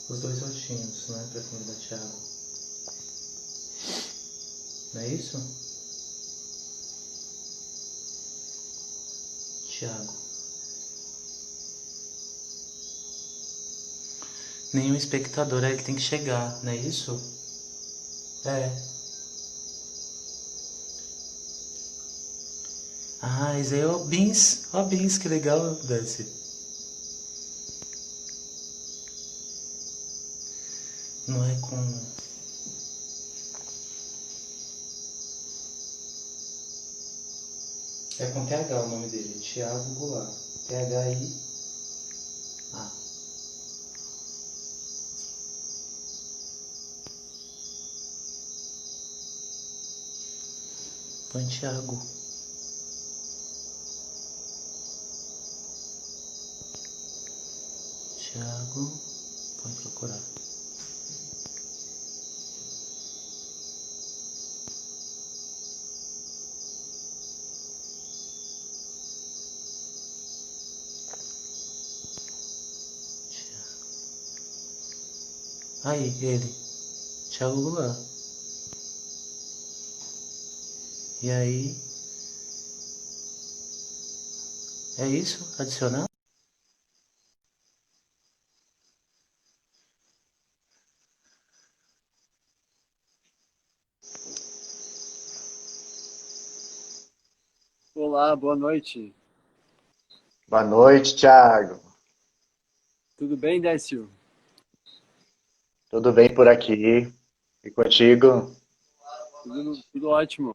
Os dois rostinhos, né? Pra comida, Thiago. Não é isso? Thiago. Nenhum espectador, aí ele tem que chegar, não é isso? É. Ah, esse aí é o Beans. Ó, Beans, que legal, Darcy. Não é com... É com TH o nome dele, Thiago Goulart. T-H-I-A. Põe Thiago. Thiago. Põe procurar. Aí, ele. Thiago Goulart. E aí? É isso? Adicionar? Olá, boa noite. Boa noite, Thiago. Tudo bem, Décio? Tudo bem por aqui? E contigo? Tudo ótimo.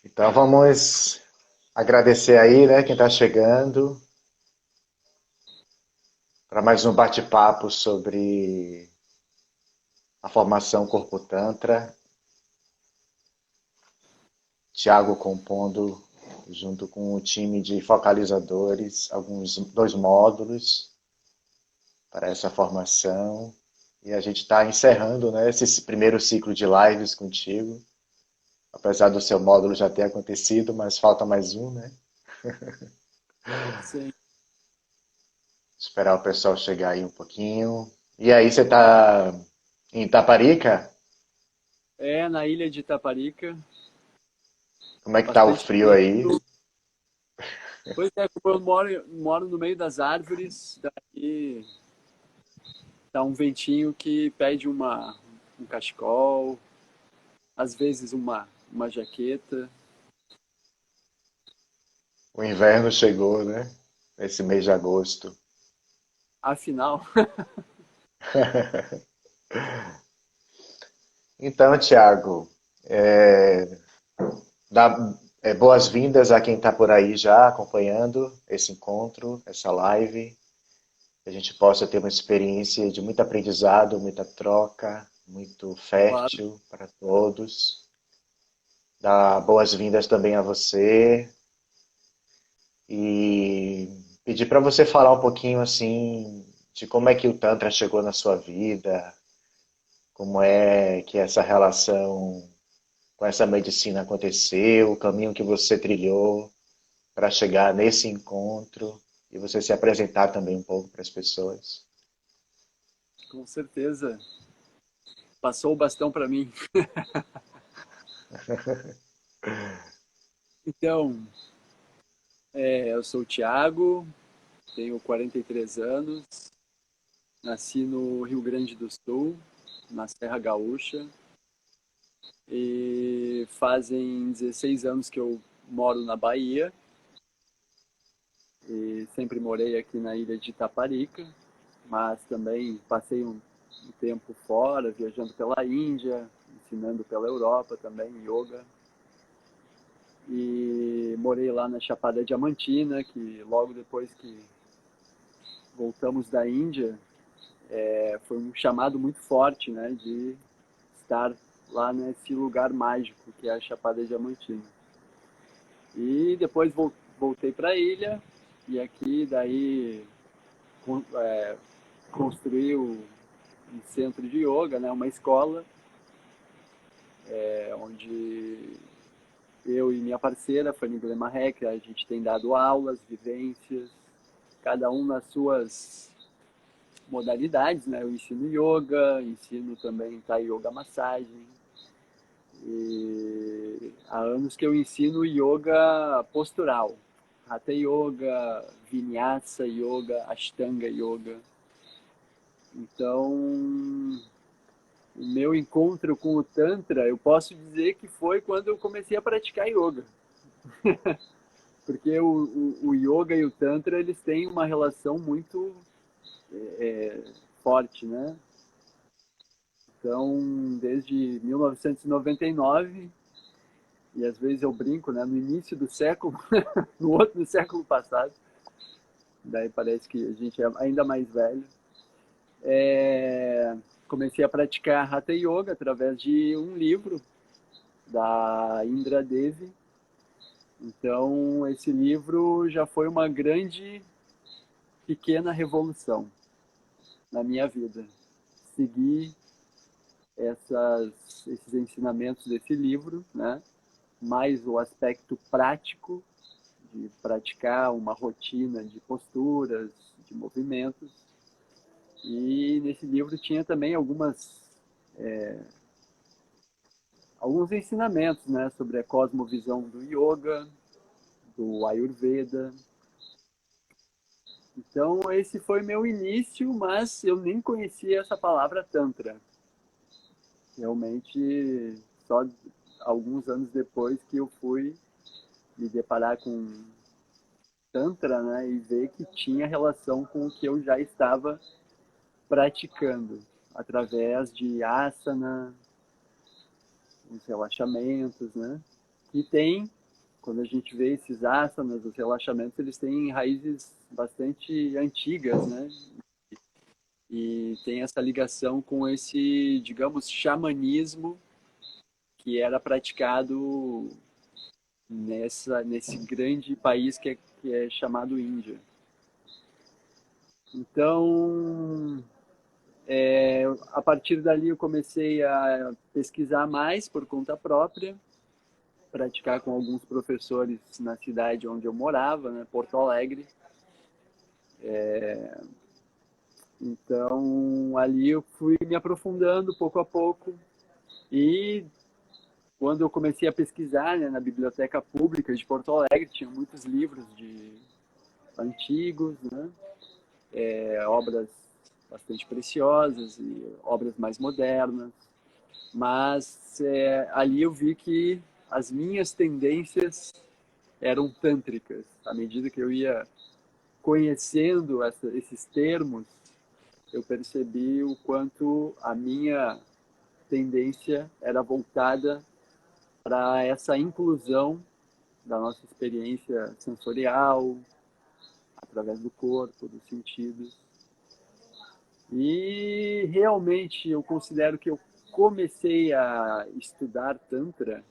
Então vamos agradecer aí, né, quem está chegando para mais um bate-papo sobre a formação Corpo Tantra. Thiago compondo junto com o time de focalizadores dois módulos para essa formação. E a gente está encerrando, né, esse primeiro ciclo de lives contigo. Apesar do seu módulo já ter acontecido, mas falta mais um, né? Sim. Esperar o pessoal chegar aí um pouquinho. E aí, você tá em Itaparica? É, na ilha de Itaparica, Como é que tá o bastante frio aí? frio. Pois é, como eu moro no meio das árvores, daí tá um ventinho que pede um cachecol, às vezes uma jaqueta. O inverno chegou, né? Esse mês de agosto. Afinal, Então, Thiago, dá boas-vindas a quem está por aí já acompanhando esse encontro, essa live. Que a gente possa ter uma experiência de muito aprendizado, muita troca, muito claro, fértil para todos. Dar boas-vindas também a você e pedir para você falar um pouquinho assim de como é que o Tantra chegou na sua vida, como é que essa relação com essa medicina aconteceu, o caminho que você trilhou para chegar nesse encontro e você se apresentar também um pouco para as pessoas. com certeza. Passou o bastão para mim. Então, eu sou o Thiago, tenho 43 anos, nasci no Rio Grande do Sul, na Serra Gaúcha, e fazem 16 anos que eu moro na Bahia e sempre morei aqui na ilha de Itaparica, mas também passei um tempo fora, viajando pela Índia, ensinando pela Europa também, yoga. E morei lá na Chapada Diamantina, que logo depois que voltamos da Índia, foi um chamado muito forte, né, de estar lá nesse lugar mágico que é a Chapada Diamantina. E depois voltei para a ilha e aqui daí é, construí um centro de yoga, né, uma escola, onde eu e minha parceira, Fanny Blemarek, a gente tem dado aulas, vivências, cada um nas suas modalidades, né? Eu ensino yoga, ensino também Thai Yoga Massagem. E há anos que eu ensino yoga postural, Hatha Yoga, Vinyasa Yoga, Ashtanga Yoga. Então, o meu encontro com o Tantra, eu posso dizer que foi quando eu comecei a praticar yoga. Porque o yoga e o Tantra, eles têm uma relação muito forte, né? Então, desde 1999, e às vezes eu brinco, né? No início do século, no século passado, daí parece que a gente é ainda mais velho, comecei a praticar Hatha Yoga através de um livro da Indra Devi. Então, esse livro já foi uma grande, pequena revolução na minha vida. Seguir esses ensinamentos desse livro, né? Mais o aspecto prático de praticar uma rotina de posturas, de movimentos. E nesse livro tinha também alguns ensinamentos, né, sobre a cosmovisão do yoga, do Ayurveda. Então esse foi meu início, mas eu nem conhecia essa palavra Tantra. Realmente só alguns anos depois que eu fui me deparar com Tantra, né, e ver que tinha relação com o que eu já estava praticando, através de asana, os relaxamentos, né? E tem, quando a gente vê esses asanas, os relaxamentos, eles têm raízes bastante antigas, né? E tem essa ligação com esse, digamos, xamanismo que era praticado nesse grande país que é chamado Índia. Então, a partir dali eu comecei a pesquisar mais por conta própria, praticar com alguns professores na cidade onde eu morava, né, Porto Alegre. Então, ali eu fui me aprofundando pouco a pouco e quando eu comecei a pesquisar, né, na biblioteca pública de Porto Alegre, tinha muitos livros antigos, né, obras bastante preciosas e obras mais modernas, mas ali eu vi que as minhas tendências eram tântricas. À medida que eu ia conhecendo esses termos, eu percebi o quanto a minha tendência era voltada para essa inclusão da nossa experiência sensorial, através do corpo, dos sentidos. E realmente eu considero que eu comecei a estudar Tantra,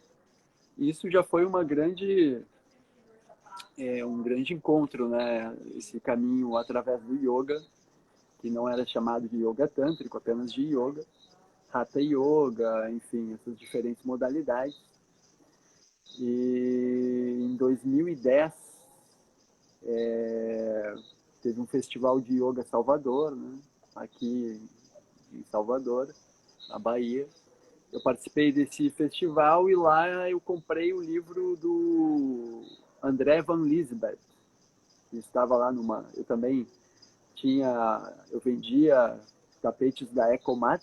isso já foi um grande encontro, né? Esse caminho através do yoga, que não era chamado de yoga tântrico, apenas de yoga, Hatha Yoga, enfim, essas diferentes modalidades. E em 2010 teve um festival de yoga Salvador, né? Aqui em Salvador, na Bahia. Eu participei desse festival e lá eu comprei o livro do André Van Liesbeth, que estava lá eu também eu vendia tapetes da Ecomat,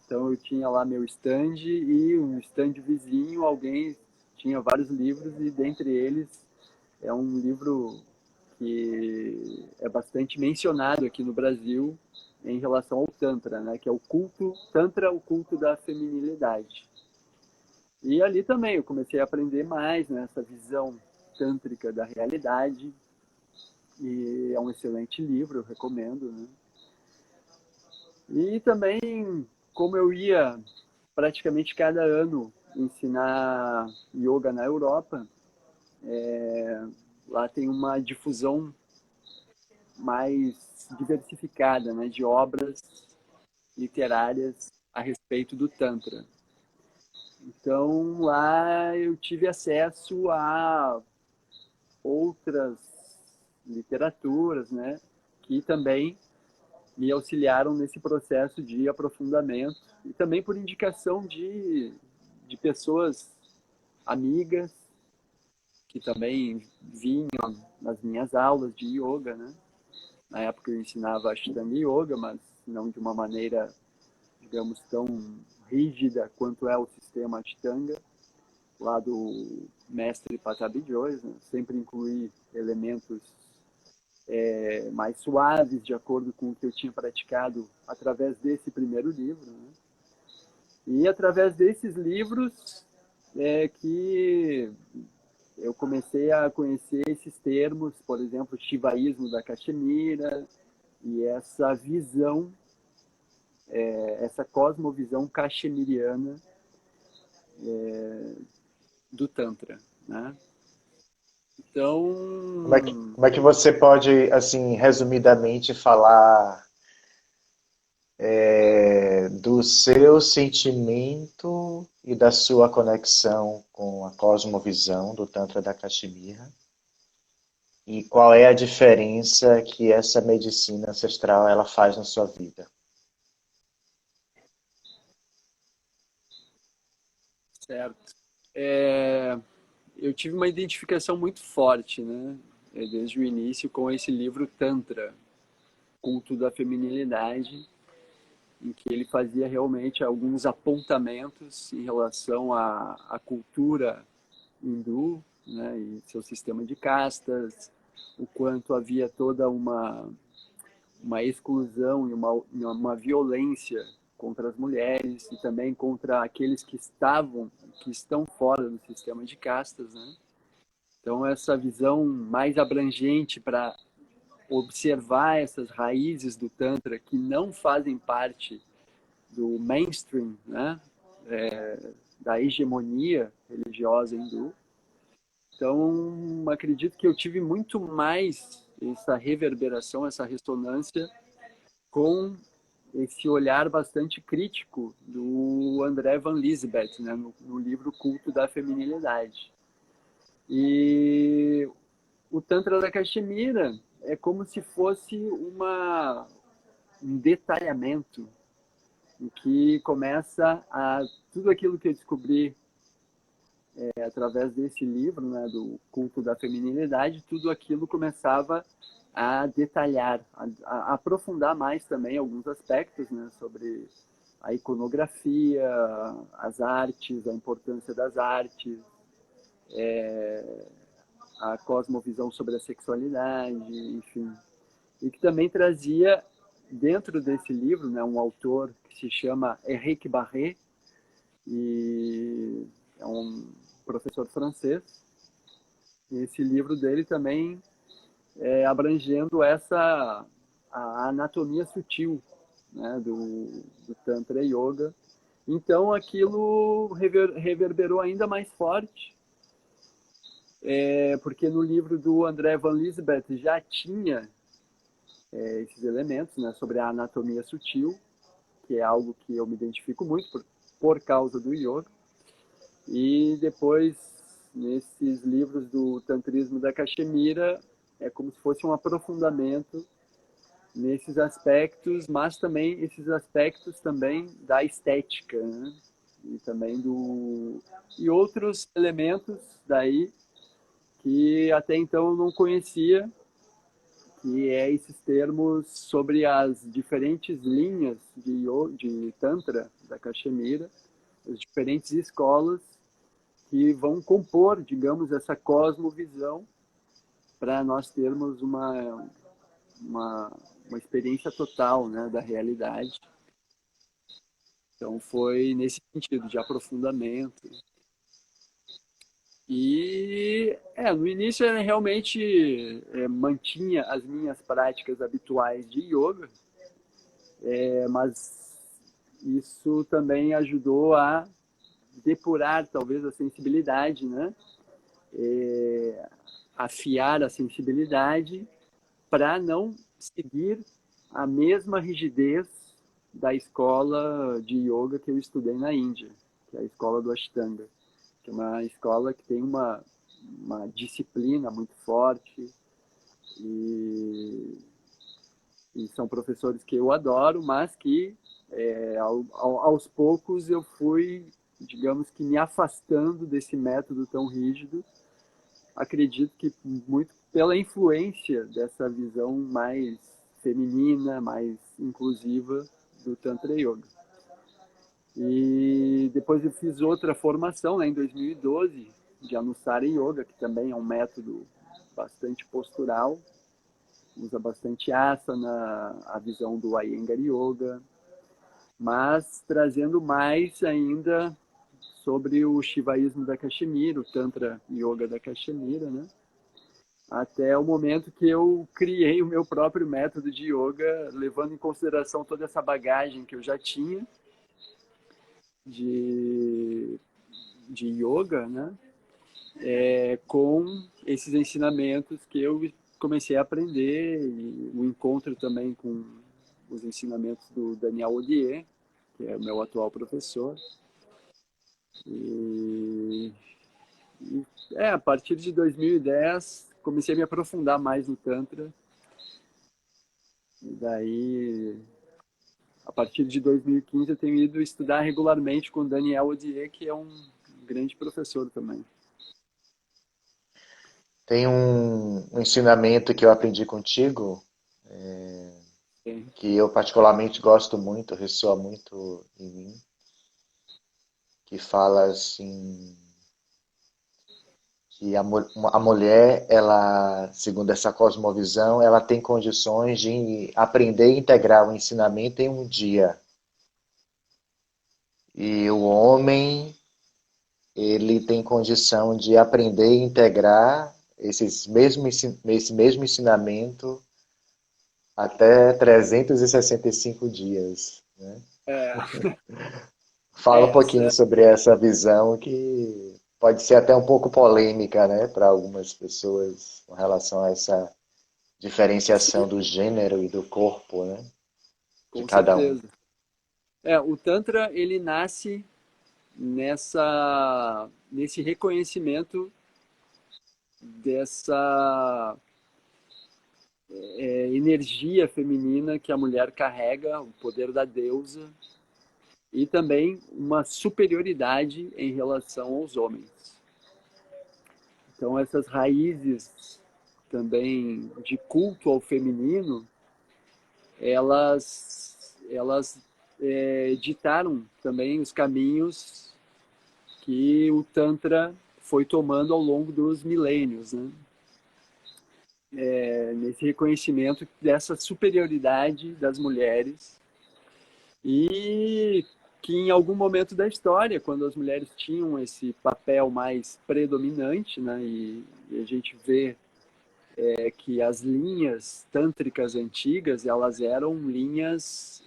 então eu tinha lá meu stand e um stand vizinho, alguém tinha vários livros e dentre eles é um livro que é bastante mencionado aqui no Brasil em relação ao Tantra, né, que é o Tantra, o culto da feminilidade. E ali também eu comecei a aprender mais, né, essa visão tântrica da realidade, e é um excelente livro, eu recomendo, né? E também, como eu ia praticamente cada ano ensinar yoga na Europa, lá tem uma difusão mais diversificada, né, de obras literárias a respeito do Tantra. Então, lá eu tive acesso a outras literaturas, né, que também me auxiliaram nesse processo de aprofundamento e também por indicação de pessoas amigas que também vinham nas minhas aulas de yoga, né? Na época eu ensinava Ashtanga Yoga, mas não de uma maneira, digamos, tão rígida quanto é o sistema Ashtanga, lá do mestre Patabi Jois, né? Sempre incluí elementos mais suaves, de acordo com o que eu tinha praticado através desse primeiro livro, né? E através desses livros é que eu comecei a conhecer esses termos, por exemplo, Shivaísmo da Caxemira, e essa visão, essa cosmovisão caxemiriana do Tantra, né? Então, Como é que você pode, assim, resumidamente falar do seu sentimento e da sua conexão com a cosmovisão do Tantra da Caxemira? E qual é a diferença que essa medicina ancestral ela faz na sua vida? certo. Eu tive uma identificação muito forte, né, desde o início com esse livro Tantra, Culto da Feminilidade, em que ele fazia realmente alguns apontamentos em relação à cultura hindu, né, e seu sistema de castas, o quanto havia toda uma exclusão e uma violência contra as mulheres e também contra aqueles que estão fora do sistema de castas, né? Então essa visão mais abrangente para observar essas raízes do Tantra que não fazem parte do mainstream, né? Da hegemonia religiosa hindu. Então, acredito que eu tive muito mais essa reverberação, essa ressonância com esse olhar bastante crítico do André Van Liesbeth, né, no livro Culto da Feminilidade. E o Tantra da Caxemira é como se fosse um detalhamento em que começa tudo aquilo que eu descobri através desse livro, né, do Culto da Feminilidade, tudo aquilo começava a detalhar, a aprofundar mais também alguns aspectos, né, sobre a iconografia, as artes, a importância das artes, a cosmovisão sobre a sexualidade, enfim. E que também trazia, dentro desse livro, né, um autor que se chama Éric Barré, e é um professor francês. E esse livro dele também abrangendo a anatomia sutil, né, do Tantra Yoga. Então aquilo reverberou ainda mais forte, porque no livro do André Van Liesbeth já tinha esses elementos, né, sobre a anatomia sutil, que é algo que eu me identifico muito por causa do yoga. E depois, nesses livros do Tantrismo da Caxemira, é como se fosse um aprofundamento nesses aspectos, mas também esses aspectos também da estética, né? E também e outros elementos daí que até então eu não conhecia, que é esses termos sobre as diferentes linhas de Tantra da Caxemira, as diferentes escolas que vão compor, digamos, essa cosmovisão para nós termos uma experiência total, né, da realidade. Então foi nesse sentido de aprofundamento. E no início eu realmente mantinha as minhas práticas habituais de yoga, mas isso também ajudou a depurar talvez a sensibilidade, né? Afiar a sensibilidade para não seguir a mesma rigidez da escola de yoga que eu estudei na Índia, que é a escola do Ashtanga, que é uma escola que tem uma disciplina muito forte e, e são professores que eu adoro, mas que aos poucos eu fui, digamos que me afastando desse método tão rígido. Acredito que muito pela influência dessa visão mais feminina, mais inclusiva do Tantra Yoga. E depois eu fiz outra formação, né, em 2012, de Anusara Yoga, que também é um método bastante postural, usa bastante asana, a visão do Iyengar Yoga, mas trazendo mais ainda sobre o Shivaísmo da Caxemira, o Tantra Yoga da Caxemira, né? Até o momento que eu criei o meu próprio método de yoga, levando em consideração toda essa bagagem que eu já tinha de, de yoga, né? Com esses ensinamentos que eu comecei a aprender, e o encontro também com os ensinamentos do Daniel Odier, que é o meu atual professor. E a partir de 2010, comecei a me aprofundar mais no Tantra. E daí, a partir de 2015, eu tenho ido estudar regularmente com o Daniel Odier, que é um grande professor também. Tem um ensinamento que eu aprendi contigo, Sim. que eu particularmente gosto muito, ressoa muito em mim, que fala assim, que a mulher, ela, segundo essa cosmovisão, ela tem condições de aprender e integrar o ensinamento em um dia. E o homem, ele tem condição de aprender e integrar esse mesmo ensinamento até 365 dias, né? É, Fala um pouquinho essa, sobre essa visão que pode ser até um pouco polêmica, né, para algumas pessoas com relação a essa diferenciação sim, do gênero e do corpo, né, de com cada um. certeza. O Tantra, ele nasce nesse reconhecimento dessa energia feminina que a mulher carrega, o poder da deusa, e também uma superioridade em relação aos homens. Então, essas raízes também de culto ao feminino, elas ditaram também os caminhos que o Tantra foi tomando ao longo dos milênios, né? Nesse reconhecimento dessa superioridade das mulheres e que em algum momento da história, quando as mulheres tinham esse papel mais predominante, né, e a gente vê que as linhas tântricas antigas, elas eram linhas,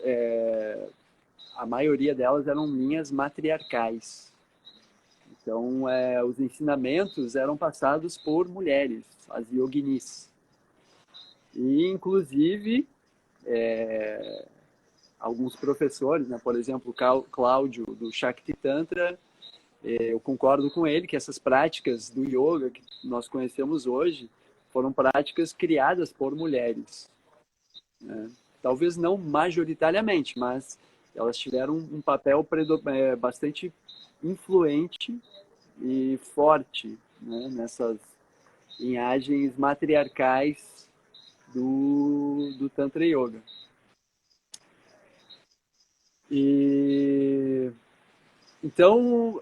a maioria delas eram linhas matriarcais. Então, os ensinamentos eram passados por mulheres, as yoginis. E, inclusive, alguns professores, né, por exemplo, o Cláudio, do Shakti Tantra, eu concordo com ele que essas práticas do yoga que nós conhecemos hoje foram práticas criadas por mulheres, né? Talvez não majoritariamente, mas elas tiveram um papel bastante influente e forte, né, nessas linhagens matriarcais do Tantra Yoga. E então,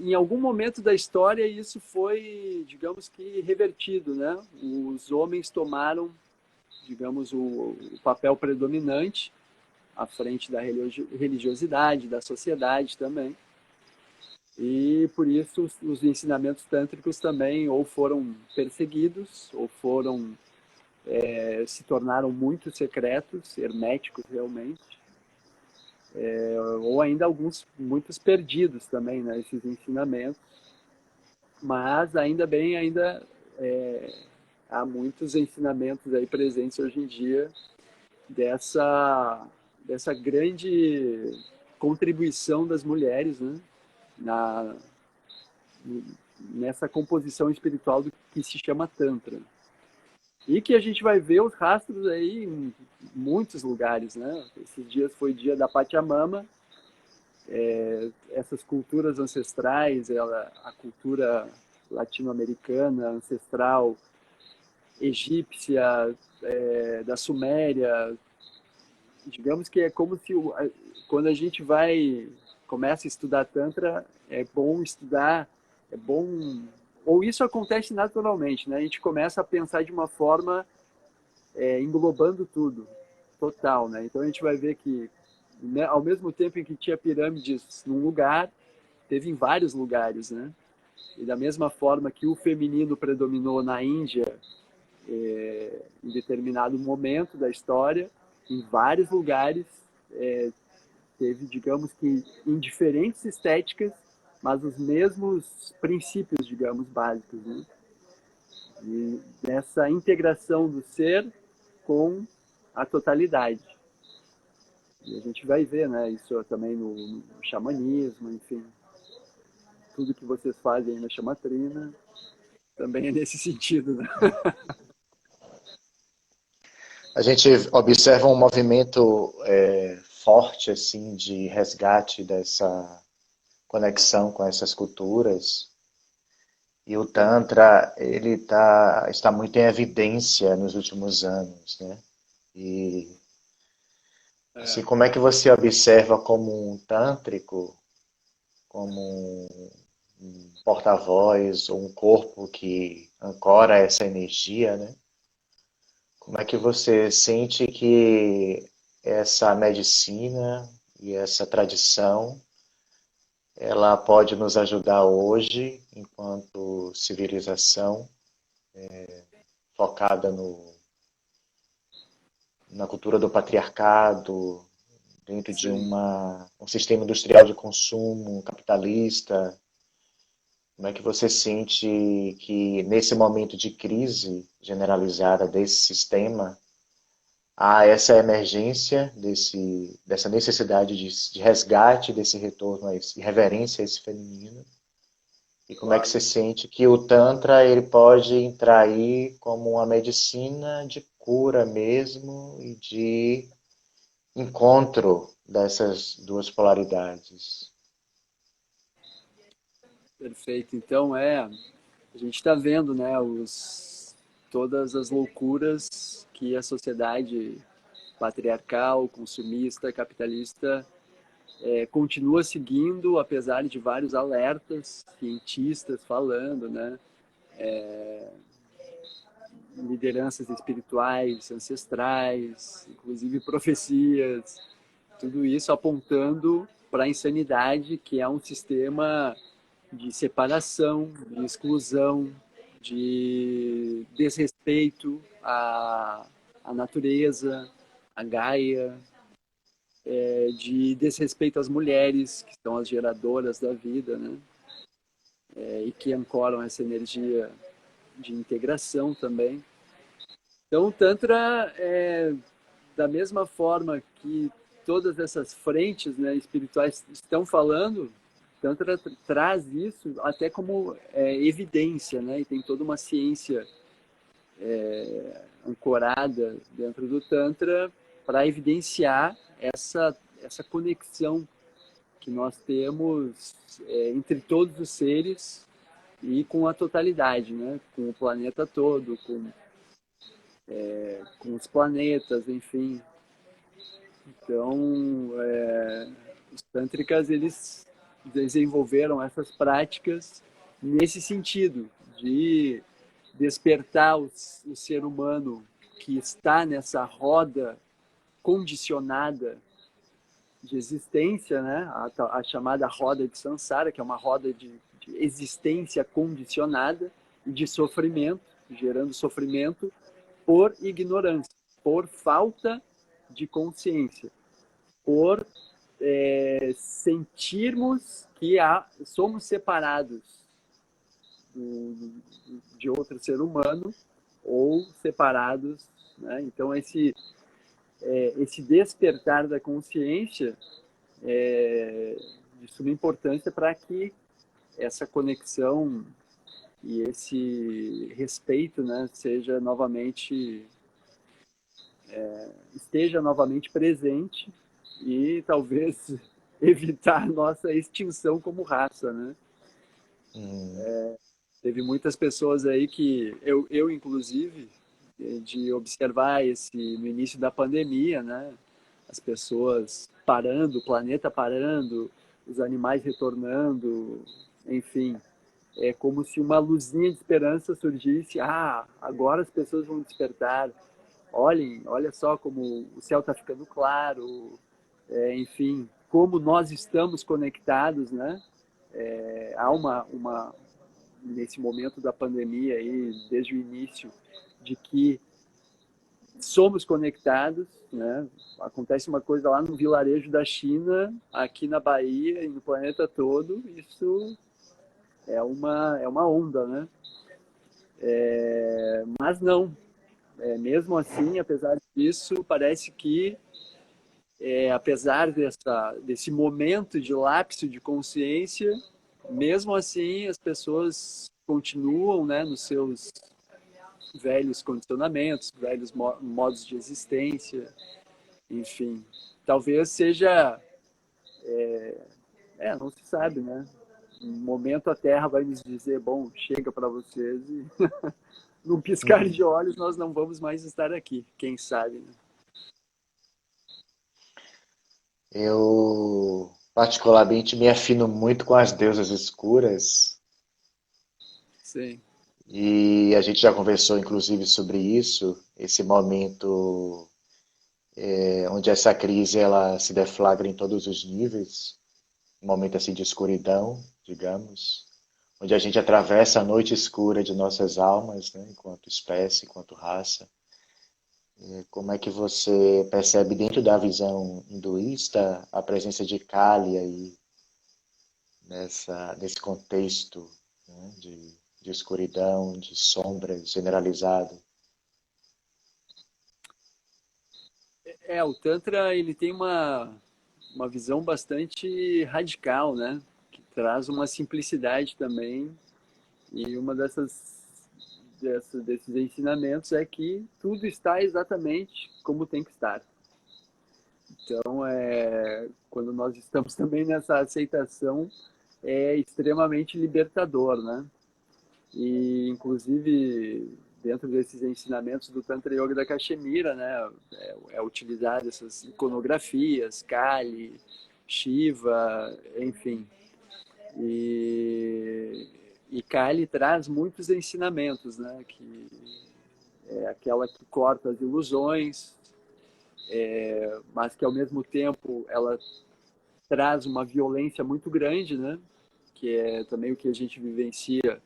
em algum momento da história, isso foi, digamos que, revertido, né? Os homens tomaram, digamos, o papel predominante à frente da religiosidade, da sociedade também. E por isso os ensinamentos tântricos também ou foram perseguidos, ou se tornaram muito secretos, herméticos realmente, ou ainda muitos perdidos também, né, esses ensinamentos. Mas ainda bem, há muitos ensinamentos aí presentes hoje em dia dessa grande contribuição das mulheres, né, nessa composição espiritual do que se chama Tantra. E que a gente vai ver os rastros aí em muitos lugares, né? Esses dias foi dia da Pachamama, essas culturas ancestrais, a cultura latino-americana, ancestral, egípcia, da Suméria, digamos que é como se quando a gente começa a estudar Tantra, é bom estudar, ou isso acontece naturalmente, né? A gente começa a pensar de uma forma englobando tudo, total, né? Então a gente vai ver que, né, ao mesmo tempo em que tinha pirâmides num lugar, teve em vários lugares, né? E da mesma forma que o feminino predominou na Índia, em determinado momento da história, em vários lugares, teve, digamos que, em diferentes estéticas, mas os mesmos princípios, digamos, básicos, né? E dessa integração do ser com a totalidade. E a gente vai ver, né, isso também no xamanismo, enfim, tudo que vocês fazem na chamatrina também é nesse sentido, né? A gente observa um movimento forte assim de resgate dessa conexão com essas culturas. E o Tantra, ele está muito em evidência nos últimos anos, né? E assim, como é que você observa como um tântrico, como um porta-voz ou um corpo que ancora essa energia, né? Como é que você sente que essa medicina e essa tradição ela pode nos ajudar hoje, enquanto civilização, focada na cultura do patriarcado, dentro de Sim. um sistema industrial de consumo capitalista? Como é que você sente que, nesse momento de crise generalizada desse sistema, há essa emergência dessa necessidade de resgate desse retorno de reverência a esse feminino? E como é que Claro. você sente que o Tantra ele pode entrar aí como uma medicina de cura mesmo e de encontro dessas duas polaridades? Perfeito. Então, a gente está vendo, né, todas as loucuras que a sociedade patriarcal, consumista, capitalista continua seguindo, apesar de vários alertas, cientistas falando, né, lideranças espirituais, ancestrais, inclusive profecias, tudo isso apontando para a insanidade, que é um sistema de separação, de exclusão, de desrespeito à natureza, à Gaia, de desrespeito às mulheres, que são as geradoras da vida, né? E que ancoram essa energia de integração também. Então, o Tantra, da mesma forma que todas essas frentes, né, espirituais estão falando, Tantra traz isso até como evidência, né? E tem toda uma ciência ancorada dentro do Tantra para evidenciar essa conexão que nós temos entre todos os seres e com a totalidade, né? Com o planeta todo, com os planetas, enfim. Então, os tântricas, eles desenvolveram essas práticas nesse sentido, de despertar o ser humano que está nessa roda condicionada de existência, né? A chamada roda de Sansara, que é uma roda de existência condicionada e de sofrimento, gerando sofrimento por ignorância, por falta de consciência, por sentirmos que somos separados de outro ser humano ou separados, né? Então esse despertar da consciência de suma importância para que essa conexão e esse respeito, né, esteja novamente presente e talvez evitar nossa extinção como raça, né? Hum, Teve muitas pessoas aí que eu inclusive de observar no início da pandemia, né? As pessoas parando, o planeta parando, os animais retornando, enfim, é como se uma luzinha de esperança surgisse. Ah, agora as pessoas vão despertar. Olha só como o céu está ficando claro, enfim, como nós estamos conectados, né? Há nesse momento da pandemia aí, desde o início, de que somos conectados, né? Acontece uma coisa lá no vilarejo da China, aqui na Bahia e no planeta todo, isso é uma onda, né? Mas não, mesmo assim, apesar disso, parece que, apesar desse momento de lapso de consciência, mesmo assim as pessoas continuam, né, nos seus velhos condicionamentos, velhos modos de existência, enfim. Talvez seja, não se sabe, né? Um momento a Terra vai nos dizer, bom, chega para vocês e num piscar uhum. de olhos nós não vamos mais estar aqui, quem sabe, né? Eu particularmente me afino muito com as deusas escuras Sim, e a gente já conversou inclusive sobre isso, esse momento onde essa crise ela se deflagra em todos os níveis, um momento assim de escuridão, digamos, onde a gente atravessa a noite escura de nossas almas, né, enquanto espécie, enquanto raça. Como é que você percebe dentro da visão hinduísta a presença de Kali aí nesse contexto, né, de escuridão, de sombra generalizado? o Tantra ele tem uma visão bastante radical, né? Que traz uma simplicidade também. E uma desses ensinamentos é que tudo está exatamente como tem que estar. Então, quando nós estamos também nessa aceitação, é extremamente libertador, né? E, inclusive, dentro desses ensinamentos do Tantra Yoga da Cachemira, né, utilizado essas iconografias, Kali, Shiva, enfim. E Kali traz muitos ensinamentos, né, que é aquela que corta as ilusões, mas que ao mesmo tempo ela traz uma violência muito grande, né, que é também o que a gente vivencia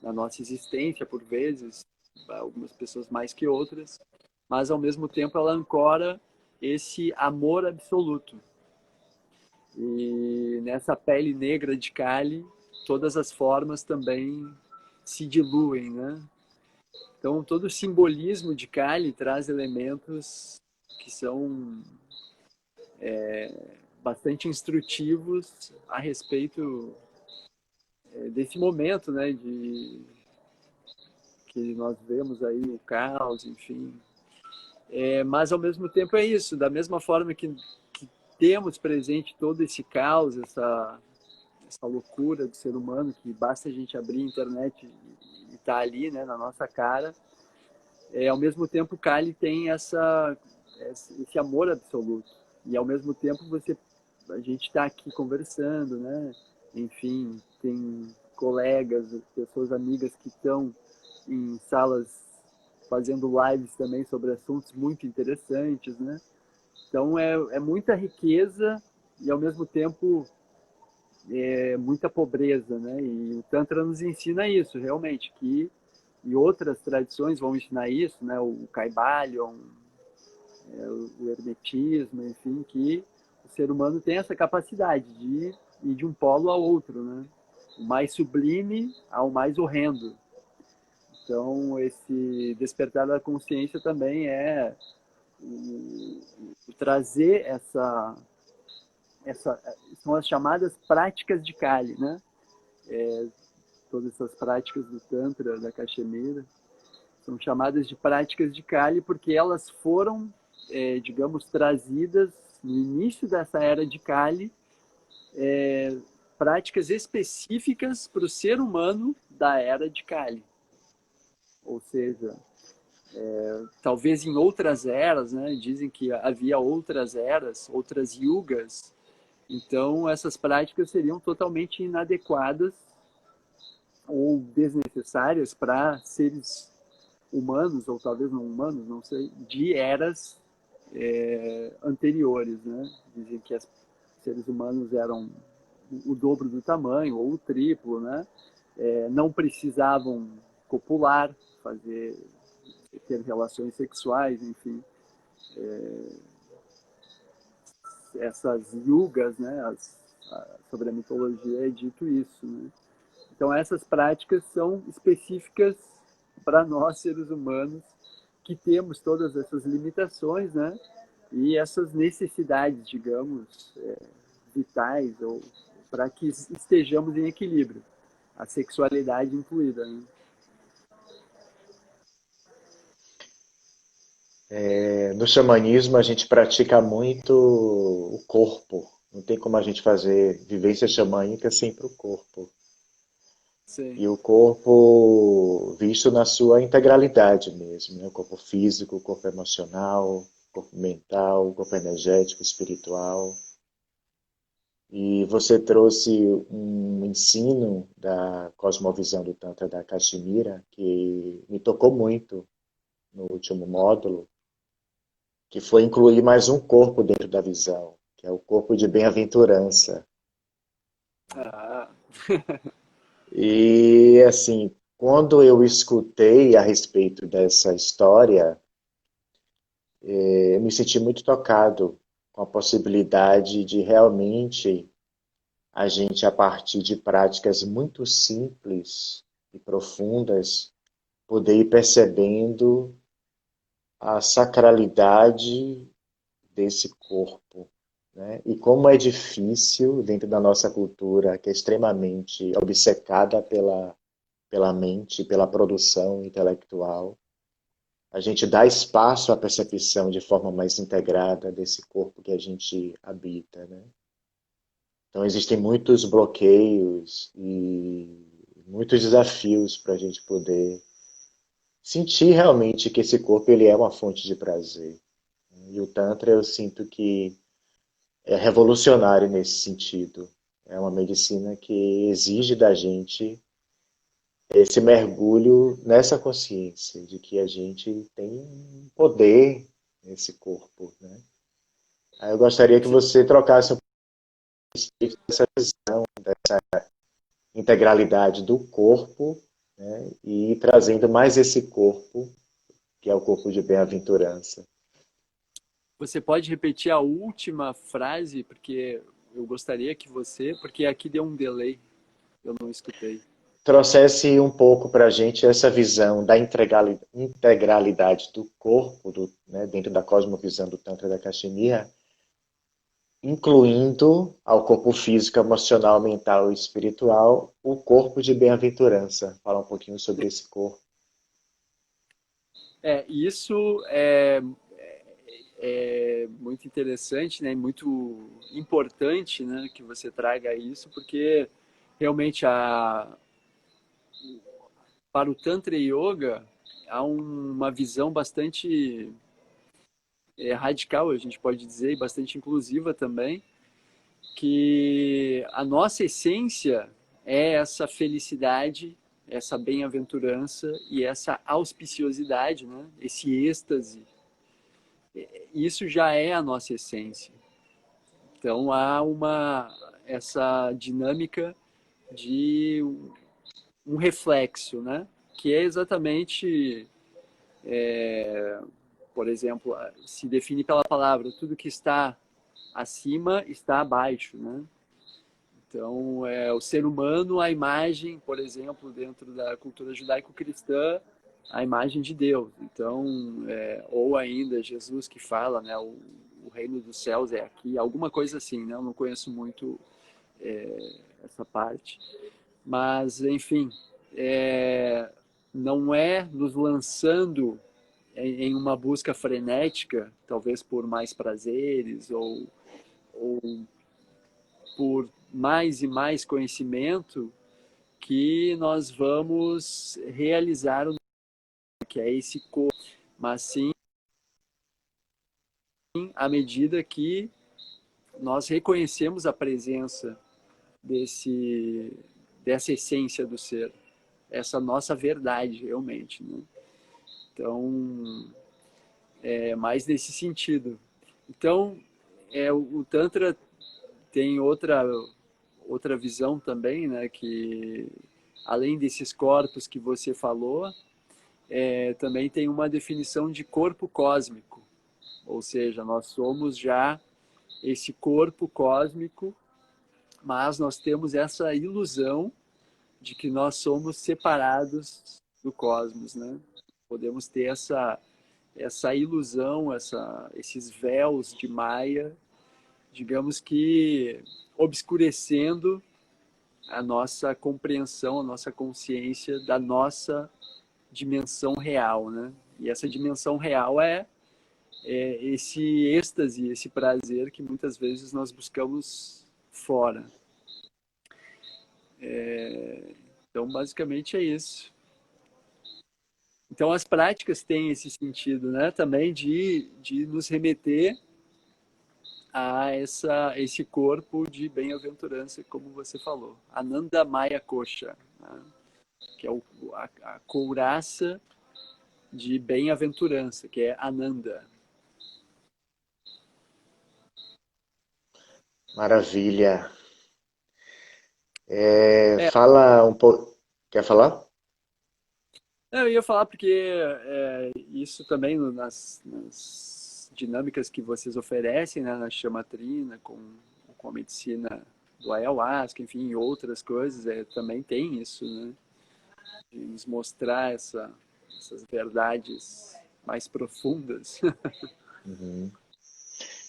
na nossa existência por vezes, algumas pessoas mais que outras, mas ao mesmo tempo ela ancora esse amor absoluto. E nessa pele negra de Kali, todas as formas também se diluem, né? Então todo o simbolismo de Kali traz elementos que são bastante instrutivos a respeito desse momento, né, que nós vemos aí o caos, enfim. Mas ao mesmo tempo é isso, da mesma forma que temos presente todo esse caos, essa loucura do ser humano, que basta a gente abrir a internet e tá ali, né, na nossa cara, ao mesmo tempo Kali tem esse amor absoluto. E ao mesmo tempo a gente está aqui conversando, né? Enfim, tem colegas, pessoas amigas que estão em salas fazendo lives também sobre assuntos muito interessantes, né? Então é muita riqueza e ao mesmo tempo muita pobreza, né? E o Tantra nos ensina isso, realmente, e outras tradições vão ensinar isso, né? O Kybalion, o Hermetismo, enfim, que o ser humano tem essa capacidade de ir de um polo ao outro, né? O mais sublime ao mais horrendo. Então, esse despertar da consciência também é o trazer são as chamadas práticas de Kali, né? Todas essas práticas do Tantra, da Cachemira, são chamadas de práticas de Kali porque elas foram, digamos, trazidas no início dessa era de Kali, práticas específicas para o ser humano da era de Kali. Ou seja, talvez em outras eras, né? Dizem que havia outras eras, outras yugas, então essas práticas seriam totalmente inadequadas ou desnecessárias para seres humanos, ou talvez não humanos, não sei, de eras anteriores, né? Dizem que os seres humanos eram o dobro do tamanho, ou o triplo, né? Não precisavam copular, ter relações sexuais, enfim. Essas yugas, né? Sobre a mitologia é dito isso, né? Então essas práticas são específicas para nós, seres humanos, que temos todas essas limitações, né? E essas necessidades, digamos, vitais, ou para que estejamos em equilíbrio, a sexualidade incluída, né? No xamanismo, a gente pratica muito o corpo. Não tem como a gente fazer vivência xamânica sem para o corpo. Sim. E o corpo visto na sua integralidade mesmo, né? O corpo físico, o corpo emocional, o corpo mental, o corpo energético, espiritual. E você trouxe um ensino da cosmovisão do Tantra da Cachemira que me tocou muito no último módulo, que foi incluir mais um corpo dentro da visão, que é o corpo de bem-aventurança. Ah, E, assim, quando eu escutei a respeito dessa história, eu me senti muito tocado com a possibilidade de realmente a gente, a partir de práticas muito simples e profundas, poder ir percebendo a sacralidade desse corpo, né? E como é difícil dentro da nossa cultura, que é extremamente obcecada pela mente, pela produção intelectual, a gente dá espaço à percepção de forma mais integrada desse corpo que a gente habita, né? Então existem muitos bloqueios e muitos desafios para a gente poder sentir realmente que esse corpo ele é uma fonte de prazer. E o Tantra eu sinto que é revolucionário nesse sentido. É uma medicina que exige da gente esse mergulho nessa consciência de que a gente tem um poder nesse corpo, né? Aí eu gostaria que sim. você trocasse um pouco dessa visão, dessa integralidade do corpo, né? E trazendo mais esse corpo, que é o corpo de bem-aventurança. Você pode repetir a última frase, porque eu gostaria que você, porque aqui deu um delay, eu não escutei. Trouxesse um pouco para a gente essa visão da integralidade do corpo, né, dentro da cosmovisão do Tantra da Cachemira, incluindo ao corpo físico, emocional, mental e espiritual, o corpo de bem-aventurança. Falar um pouquinho sobre esse corpo. Isso é muito interessante, né? Muito importante, né? Que você traga isso, porque realmente para o Tantra Yoga há uma visão bastante radical, a gente pode dizer, e bastante inclusiva também, que a nossa essência é essa felicidade, essa bem-aventurança e essa auspiciosidade, né? Esse êxtase. Isso já é a nossa essência. Então há essa dinâmica de um reflexo, né? Que é exatamente, por exemplo, se define pela palavra, tudo que está acima está abaixo, né? Então, o ser humano, a imagem, por exemplo, dentro da cultura judaico-cristã, a imagem de Deus. Então, ou ainda Jesus que fala, né, o reino dos céus é aqui, alguma coisa assim, né? Eu não conheço muito essa parte. Mas, enfim, não é nos lançando em uma busca frenética, talvez por mais prazeres ou por mais e mais conhecimento, que nós vamos realizar o que é esse corpo, mas sim à medida que nós reconhecemos a presença dessa essência do ser, essa nossa verdade realmente, né? Então, é mais nesse sentido. Então, o Tantra tem outra visão também, né? Que além desses corpos que você falou, também tem uma definição de corpo cósmico, ou seja, nós somos já esse corpo cósmico, mas nós temos essa ilusão de que nós somos separados do cosmos, né? Podemos ter essa ilusão, esses véus de Maia, digamos que obscurecendo a nossa compreensão, a nossa consciência da nossa dimensão real, né? E essa dimensão real é esse êxtase, esse prazer que muitas vezes nós buscamos fora. Então, basicamente é isso. Então, as práticas têm esse sentido, né? Também de nos remeter a esse corpo de bem-aventurança, como você falou. Ananda Maya Kosha, né? Que é a couraça de bem-aventurança, que é Ananda. Maravilha. É, Fala um pouco. Quer falar? eu ia falar porque isso também nas dinâmicas que vocês oferecem, né, na chamatrina, com a medicina do ayahuasca, enfim, e outras coisas, também tem isso, né, de nos mostrar essas verdades mais profundas. Uhum.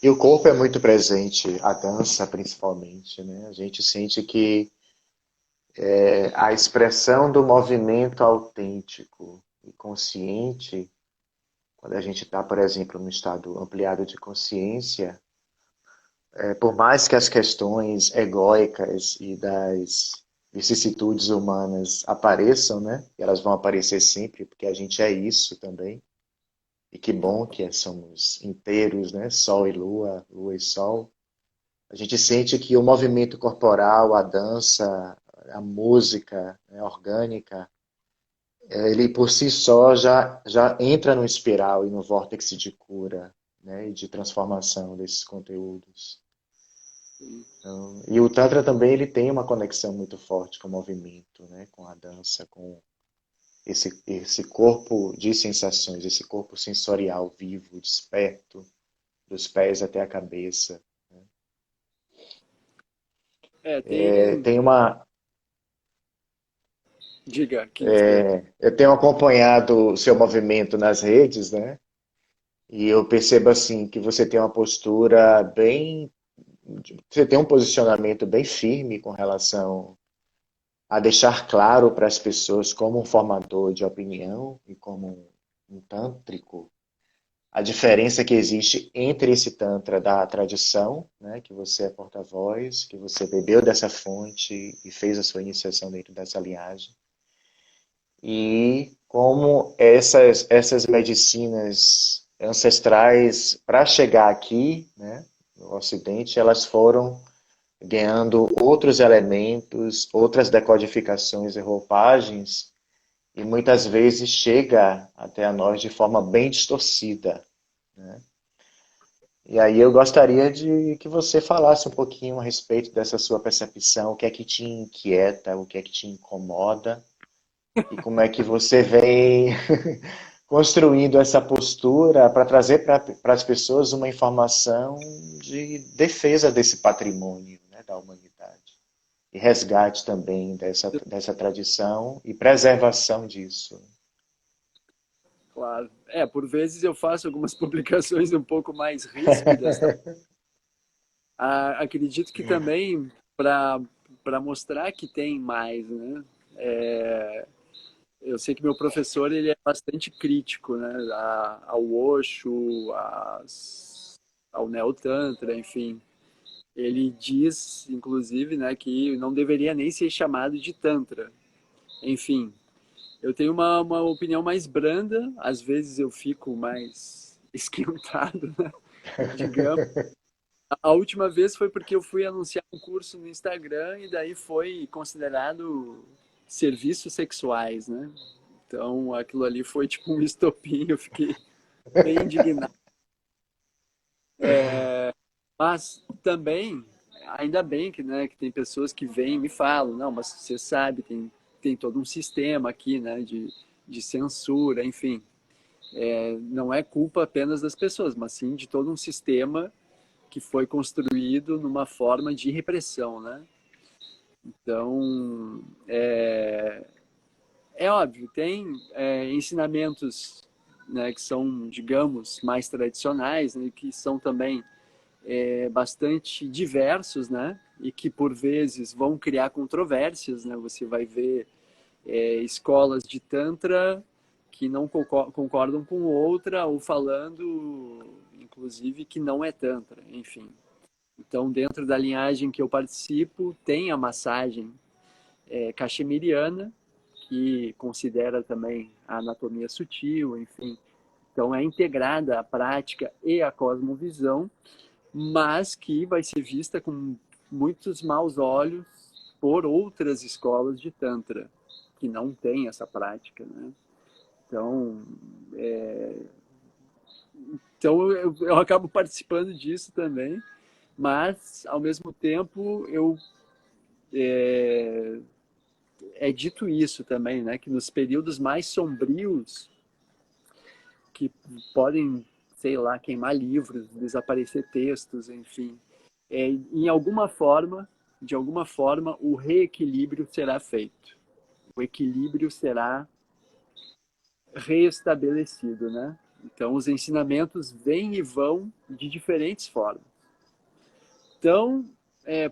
E o corpo é muito presente, a dança principalmente, né? A gente sente que a expressão do movimento autêntico e consciente, quando a gente está, por exemplo, no estado ampliado de consciência, por mais que as questões egóicas e das vicissitudes humanas apareçam, né? E elas vão aparecer sempre, porque a gente é isso também. E que bom que somos inteiros, né? Sol e lua, lua e sol. A gente sente que o movimento corporal, a dança, a música, né, orgânica, ele por si só já entra no espiral e no vórtice de cura, né, e de transformação desses conteúdos. Então, e o Tantra também ele tem uma conexão muito forte com o movimento, né, com a dança, com esse corpo de sensações, esse corpo sensorial vivo, desperto, dos pés até a cabeça. Tem... Tem uma, Diga, Kinsler. eu tenho acompanhado o seu movimento nas redes, né? E eu percebo assim que você tem uma postura bem, você tem um posicionamento bem firme com relação a deixar claro para as pessoas como um formador de opinião e como um tântrico a diferença que existe entre esse tantra da tradição, né, que você é porta-voz, que você bebeu dessa fonte e fez a sua iniciação dentro dessa linhagem, e como essas medicinas ancestrais, para chegar aqui, né, no Ocidente, elas foram ganhando outros elementos, outras decodificações e roupagens, e muitas vezes chega até a nós de forma bem distorcida, né? E aí eu gostaria de que você falasse um pouquinho a respeito dessa sua percepção, o que é que te inquieta, o que é que te incomoda, e como é que você vem construindo essa postura para trazer para as pessoas uma informação de defesa desse patrimônio, né, da humanidade. E resgate também dessa tradição e preservação disso. claro. Por vezes eu faço algumas publicações um pouco mais ríspidas. Acredito que também para mostrar que tem mais, né? Eu sei que meu professor ele é bastante crítico, né? Ao Osho, ao Neotantra, enfim. Ele diz, inclusive, né, que não deveria nem ser chamado de Tantra. Enfim, eu tenho uma opinião mais branda, às vezes eu fico mais esquentado, né? Digamos. A última vez foi porque eu fui anunciar um curso no Instagram e daí foi considerado serviços sexuais, né? Então aquilo ali foi tipo um estopim, eu fiquei bem indignado. Mas também, ainda bem que, né, que tem pessoas que vêm e me falam, não, mas você sabe, tem todo um sistema aqui, né, de censura, enfim. Não é culpa apenas das pessoas, mas sim de todo um sistema que foi construído numa forma de repressão, né? Então, é óbvio, tem ensinamentos, né, que são, digamos, mais tradicionais, né, que são também bastante diversos, né? E que por vezes vão criar controvérsias, né? Você vai ver escolas de tantra que não concordam com outra ou falando, inclusive, que não é tantra, enfim. Então, dentro da linhagem que eu participo, tem a massagem cachemiriana, que considera também a anatomia sutil, enfim. Então, é integrada a prática e a cosmovisão, mas que vai ser vista com muitos maus olhos por outras escolas de Tantra, que não têm essa prática, né? Então, eu acabo participando disso também, mas, ao mesmo tempo, é dito isso também, né? Que nos períodos mais sombrios, que podem, sei lá, queimar livros, desaparecer textos, enfim, em alguma forma, de alguma forma, o reequilíbrio será feito. O equilíbrio será reestabelecido, né? Então, os ensinamentos vêm e vão de diferentes formas. Então,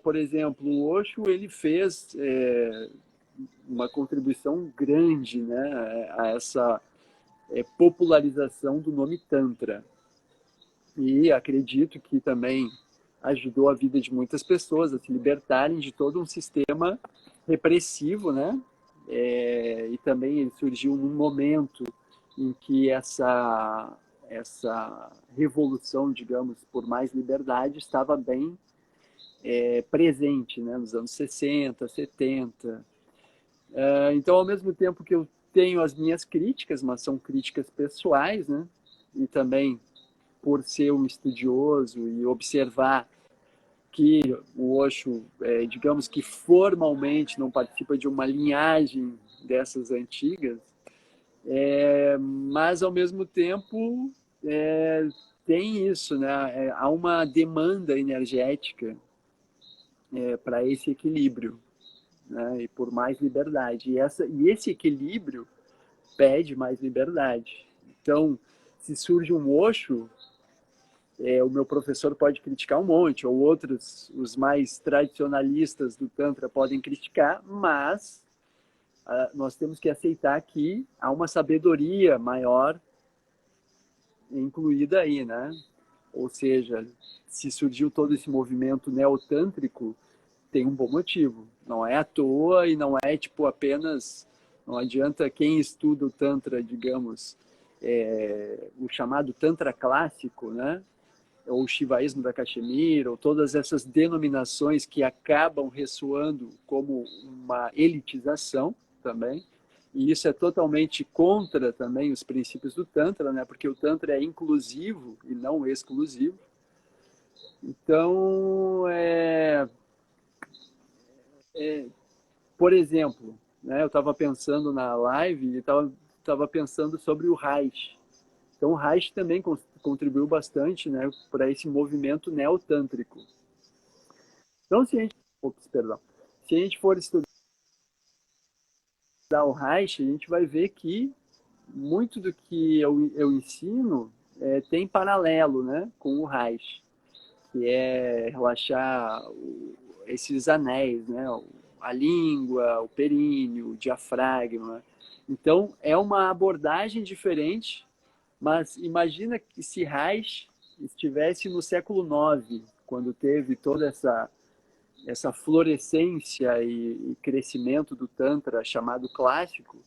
por exemplo, o Osho ele fez uma contribuição grande, né, a essa popularização do nome Tantra. E acredito que também ajudou a vida de muitas pessoas a se libertarem de todo um sistema repressivo, né? E também ele surgiu num momento em que essa revolução, digamos, por mais liberdade estava bem presente, né? Nos anos 60, 70. Então, ao mesmo tempo que eu tenho as minhas críticas, mas são críticas pessoais, né? E também por ser um estudioso e observar que o Osho, digamos que formalmente não participa de uma linhagem dessas antigas, mas ao mesmo tempo tem isso, né? Há uma demanda energética para esse equilíbrio, né? E por mais liberdade. E esse equilíbrio pede mais liberdade. Então, se surge um Osho, o meu professor pode criticar um monte, ou outros, os mais tradicionalistas do Tantra podem criticar, mas nós temos que aceitar que há uma sabedoria maior incluída aí, né? Ou seja, se surgiu todo esse movimento neotântrico, tem um bom motivo. Não é à toa e não é tipo apenas... Não adianta quem estuda o Tantra, digamos, o chamado Tantra clássico, né? Ou o Shivaísmo da Caxemira, ou todas essas denominações que acabam ressoando como uma elitização também. E isso é totalmente contra também os princípios do Tantra, né? Porque o Tantra é inclusivo e não exclusivo. Então, por exemplo, né, eu estava pensando na live e estava pensando sobre o Reich. Então, o Reich também contribuiu bastante, né, para esse movimento neotântrico. Então, se a gente for estudar o Reich, a gente vai ver que muito do que eu ensino tem paralelo, né, com o Reich, que é relaxar esses anéis, né, a língua, o períneo, o diafragma. Então, é uma abordagem diferente, mas imagina que se Reich estivesse no século IX, quando teve toda essa florescência e crescimento do Tantra chamado clássico,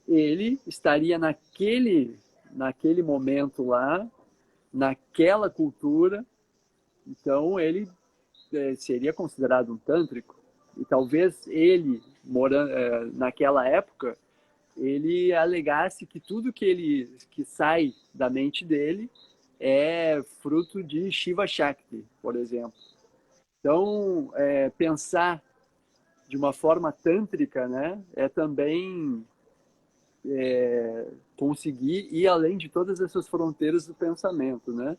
ele estaria naquele momento lá, naquela cultura, então ele seria considerado um tântrico. E talvez ele, morando naquela época, ele alegasse que tudo que sai da mente dele é fruto de Shiva Shakti, por exemplo. Então, pensar de uma forma tântrica, né, é também conseguir ir além de todas essas fronteiras do pensamento, né?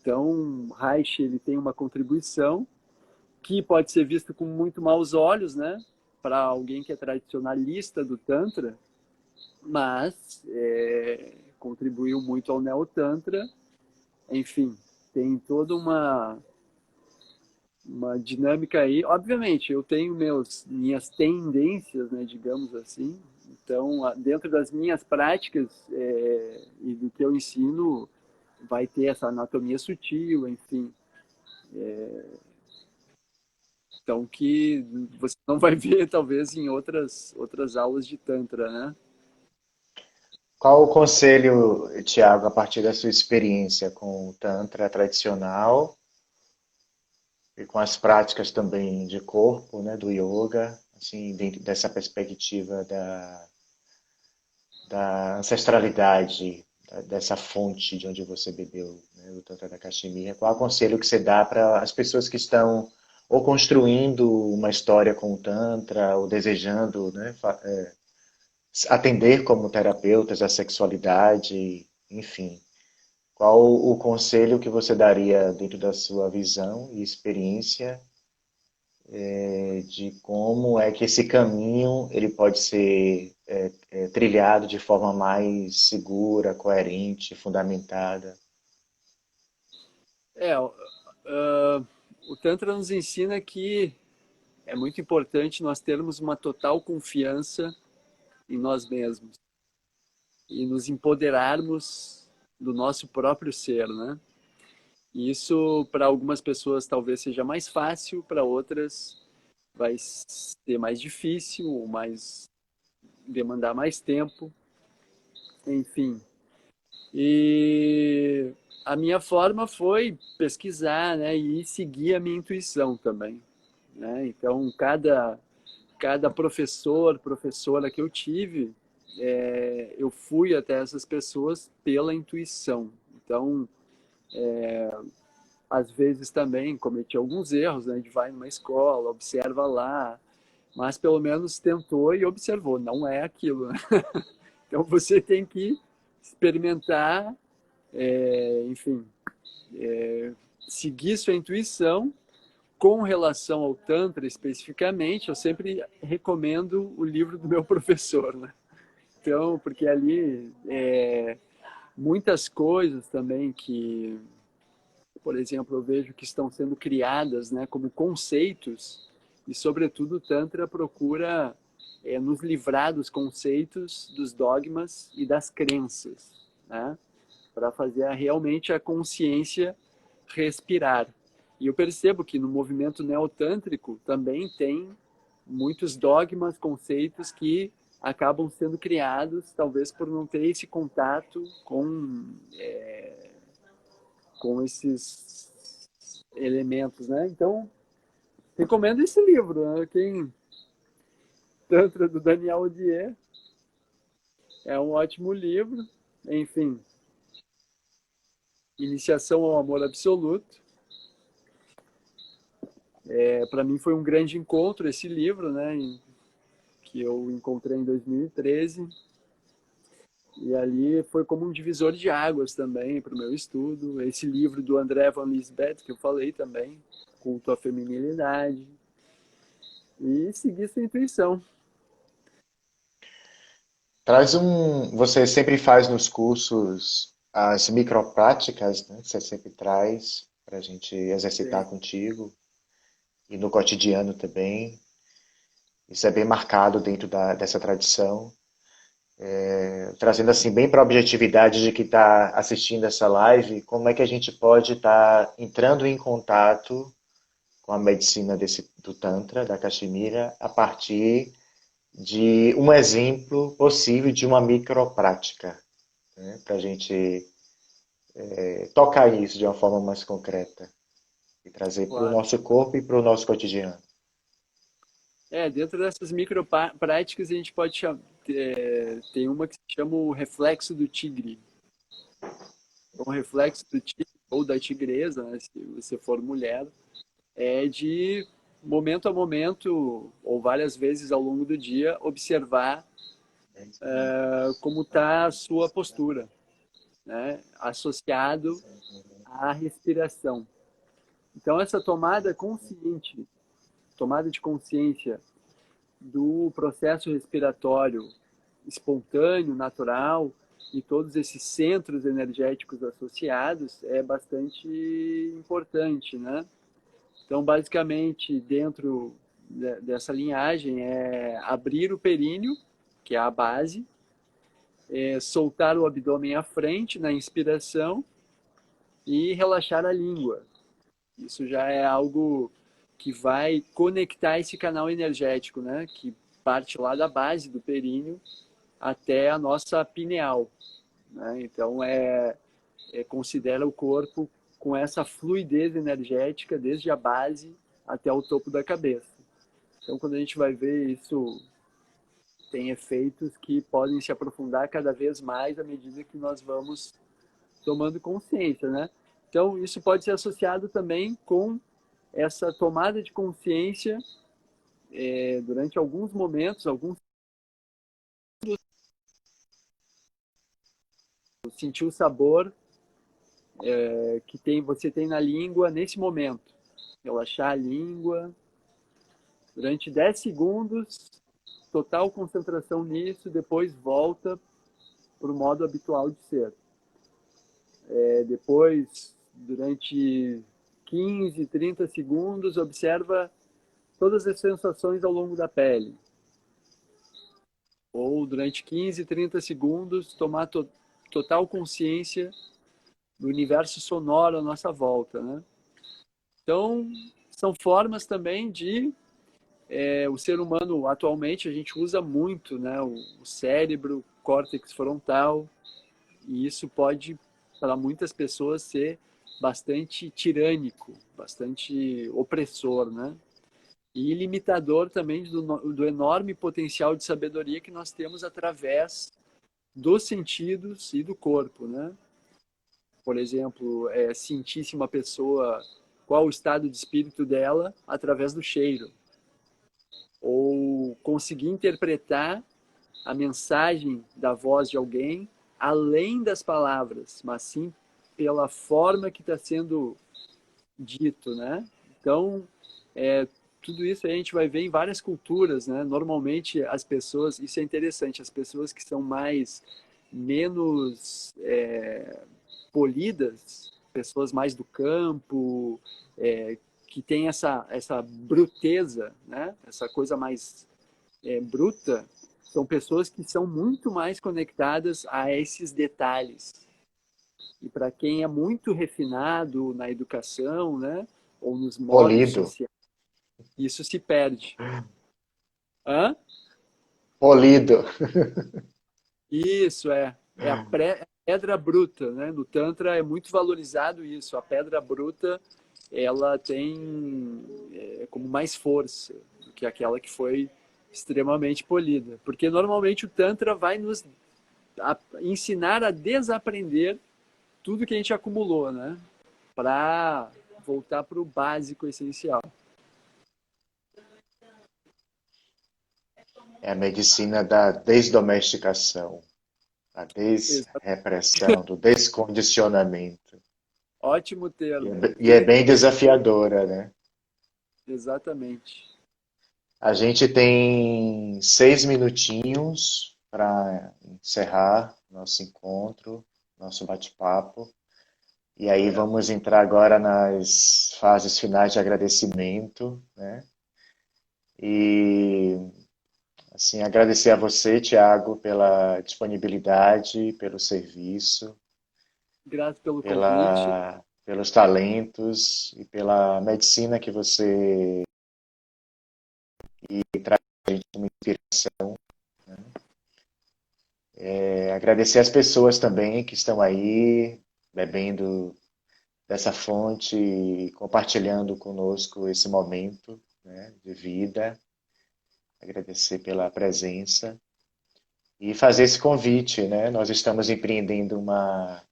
Então, Reich ele tem uma contribuição que pode ser vista com muito maus olhos, né, para alguém que é tradicionalista do Tantra, mas contribuiu muito ao Neotantra. Enfim, tem toda uma dinâmica aí. Obviamente, eu tenho minhas tendências, né, digamos assim. Então, dentro das minhas práticas e do que eu ensino, vai ter essa anatomia sutil, enfim. Então, que você não vai ver, talvez, em outras aulas de Tantra, né? Qual o conselho, Tiago, a partir da sua experiência com o Tantra tradicional e com as práticas também de corpo, né, do yoga, assim, dentro dessa perspectiva da ancestralidade, dessa fonte de onde você bebeu, né, o Tantra da Caxemira? Qual o conselho que você dá para as pessoas que estão ou construindo uma história com o Tantra, ou desejando, né, atender como terapeutas a sexualidade, enfim? Qual o conselho que você daria dentro da sua visão e experiência de como é que esse caminho ele pode ser trilhado de forma mais segura, coerente, fundamentada? O Tantra nos ensina que é muito importante nós termos uma total confiança em nós mesmos e nos empoderarmos do nosso próprio ser, né? E isso para algumas pessoas talvez seja mais fácil, para outras vai ser mais difícil, mais demandar mais tempo, enfim. E a minha forma foi pesquisar, né, e seguir a minha intuição também, né? Então, cada professora que eu tive, eu fui até essas pessoas pela intuição. Então, às vezes também cometi alguns erros, né? A gente vai numa escola, observa lá, mas pelo menos tentou e observou, não é aquilo, né? Então você tem que experimentar, enfim, seguir sua intuição. Com relação ao Tantra especificamente, eu sempre recomendo o livro do meu professor, né? Então, porque ali muitas coisas também que, por exemplo, eu vejo que estão sendo criadas, né, como conceitos, e sobretudo o Tantra procura nos livrar dos conceitos, dos dogmas e das crenças, né, para fazer realmente a consciência respirar. E eu percebo que no movimento neotântrico também tem muitos dogmas, conceitos que acabam sendo criados, talvez por não ter esse contato com esses elementos, né? Então, recomendo esse livro, né? Tantra do Daniel Odier é um ótimo livro. Enfim, Iniciação ao Amor Absoluto. Para mim foi um grande encontro esse livro, né? Que eu encontrei em 2013. E ali foi como um divisor de águas também para o meu estudo. Esse livro do André Van Lisbeth, que eu falei também, Culto à Feminilidade. E seguir sua intuição. Você sempre faz nos cursos as micropráticas, né? Você sempre traz para a gente exercitar Sim, contigo e no cotidiano também. Isso é bem marcado dentro dessa tradição. Trazendo assim bem para a objetividade de que está assistindo essa live, como é que a gente pode estar entrando em contato com a medicina do Tantra, da Caxemira, a partir de um exemplo possível de uma microprática, né? Para a gente tocar isso de uma forma mais concreta e trazer para o claro. nosso corpo e para o nosso cotidiano. Dentro dessas micropráticas a gente pode chamar, tem uma que se chama o reflexo do tigre. O reflexo do tigre ou da tigresa, né, se você for mulher, é de momento a momento, ou várias vezes ao longo do dia, observar como está a sua postura, né, associado à respiração. Então, essa tomada de consciência do processo respiratório espontâneo, natural, e todos esses centros energéticos associados é bastante importante, né? Então, basicamente, dentro dessa linhagem é abrir o períneo, que é a base, soltar o abdômen à frente na inspiração e relaxar a língua. Isso já é algo que vai conectar esse canal energético, né? Que parte lá da base do períneo até a nossa pineal, né? Então, considera o corpo com essa fluidez energética desde a base até o topo da cabeça. Então, quando a gente vai ver isso, tem efeitos que podem se aprofundar cada vez mais à medida que nós vamos tomando consciência, né? Então, isso pode ser associado também com essa tomada de consciência durante alguns momentos, alguns sentir o sabor você tem na língua nesse momento. Relaxar a língua durante 10 segundos, total concentração nisso, depois volta para o modo habitual de ser. Depois, durante 15, 30 segundos, observa todas as sensações ao longo da pele. Ou durante 15, 30 segundos, tomar total consciência do universo sonoro à nossa volta, né? Então, são formas também de o ser humano atualmente a gente usa muito, né, o cérebro, o córtex frontal, e isso pode para muitas pessoas ser bastante tirânico, bastante opressor, né? E limitador também do enorme potencial de sabedoria que nós temos através dos sentidos e do corpo, né? Por exemplo, sentir se uma pessoa, qual o estado de espírito dela através do cheiro, ou conseguir interpretar a mensagem da voz de alguém além das palavras, mas sim pela forma que está sendo dito, né? Então, tudo isso a gente vai ver em várias culturas, né? Normalmente as pessoas, isso é interessante, as pessoas que são menos polidas, pessoas mais do campo, que tem essa bruteza, né? Essa coisa mais bruta, são pessoas que são muito mais conectadas a esses detalhes. E para quem é muito refinado na educação, né? Ou nos modos Polido, sociais, isso se perde. Hã? polido. Isso é a pedra bruta, né? No Tantra é muito valorizado isso. A pedra bruta ela tem como mais força do que aquela que foi extremamente polida. Porque normalmente o Tantra vai nos ensinar a desaprender tudo que a gente acumulou, né? Para voltar para o básico essencial. É a medicina da desdomesticação, da desrepressão, do descondicionamento. Ótimo E termo. é bem desafiadora, né? Exatamente. A gente tem 6 minutinhos para encerrar nosso encontro, nosso bate-papo. E aí vamos entrar agora nas fases finais de agradecimento, né? E assim, agradecer a você, Tiago, pela disponibilidade, pelo serviço, Grato pelo convite. pelos talentos e pela medicina que você traz a gente como inspiração. Agradecer as pessoas também que estão aí bebendo dessa fonte e compartilhando conosco esse momento, né, de vida. Agradecer pela presença e fazer esse convite, né? Nós estamos empreendendo uma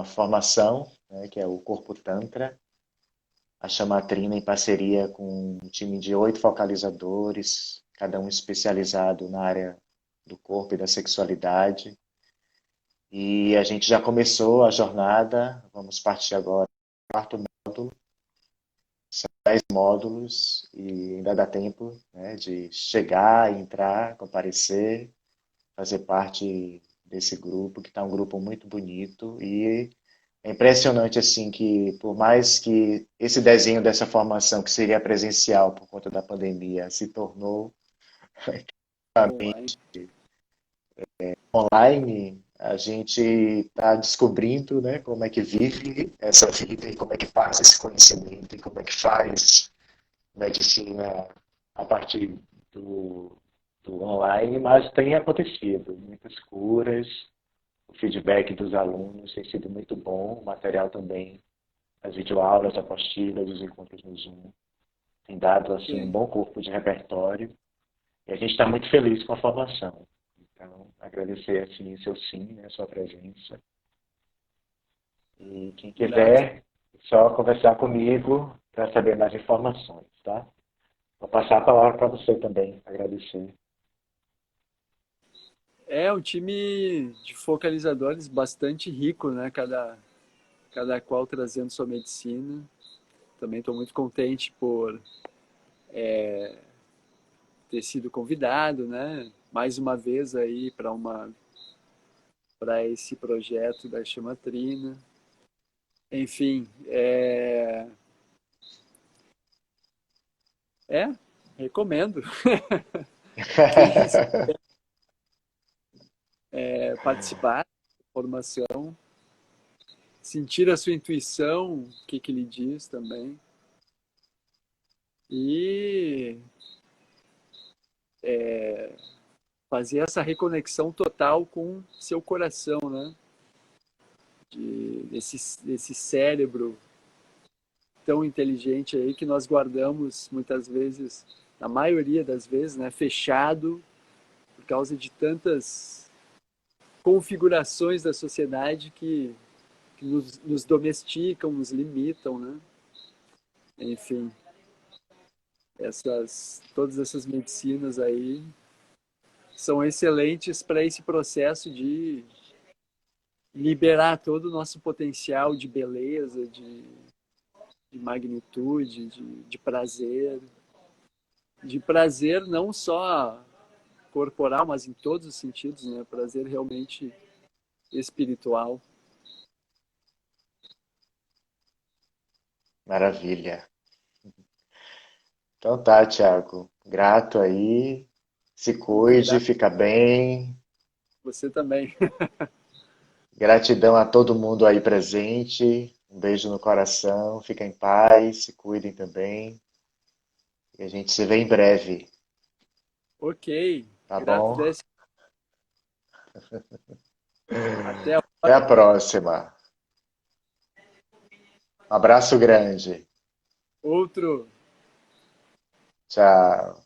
formação, né, que é o Corpo Tantra, a Chamatrina em parceria com um time de 8 focalizadores, cada um especializado na área do corpo e da sexualidade. E a gente já começou a jornada, vamos partir agora do quarto módulo, são 10 módulos e ainda dá tempo, né, de chegar, entrar, comparecer, fazer parte desse grupo, que está um grupo muito bonito e é impressionante assim que por mais que esse desenho dessa formação que seria presencial por conta da pandemia se tornou Online. online, a gente está descobrindo, né, como é que vive essa vida e como é que passa esse conhecimento e como é que faz medicina a partir do, do online, mas tem acontecido muitas curas, o feedback dos alunos tem sido muito bom, o material também, as videoaulas, apostilas, os encontros no Zoom, tem dado assim um bom corpo de repertório e a gente está muito feliz com a formação. Então, agradecer assim seu sim, né, sua presença. E quem quiser, só conversar comigo para saber mais informações, tá? Vou passar a palavra para você também, agradecer. É um time de focalizadores bastante rico, né? Cada qual trazendo sua medicina. Também estou muito contente por ter sido convidado, né? Mais uma vez aí para esse projeto da Chamatrina. Enfim, recomendo. Quem participar da formação, sentir a sua intuição, o que ele diz também. E fazer essa reconexão total com seu coração, né? Desse cérebro tão inteligente aí que nós guardamos muitas vezes, na maioria das vezes, né, fechado por causa de tantas configurações da sociedade que nos domesticam, nos limitam, né? Enfim, todas essas medicinas aí são excelentes para esse processo de liberar todo o nosso potencial de beleza, de magnitude, de prazer. De prazer não só corporal, mas em todos os sentidos, né? Prazer realmente espiritual. Maravilha. Então tá, Thiago. Grato aí. Se Muito cuide, grato. fica bem. Você também. Gratidão a todo mundo aí presente. Um beijo no coração. Fiquem em paz, se cuidem também. E a gente se vê em breve, Ok. tá Grato bom? desse. Até a Até a próxima. Um abraço grande. outro. Tchau.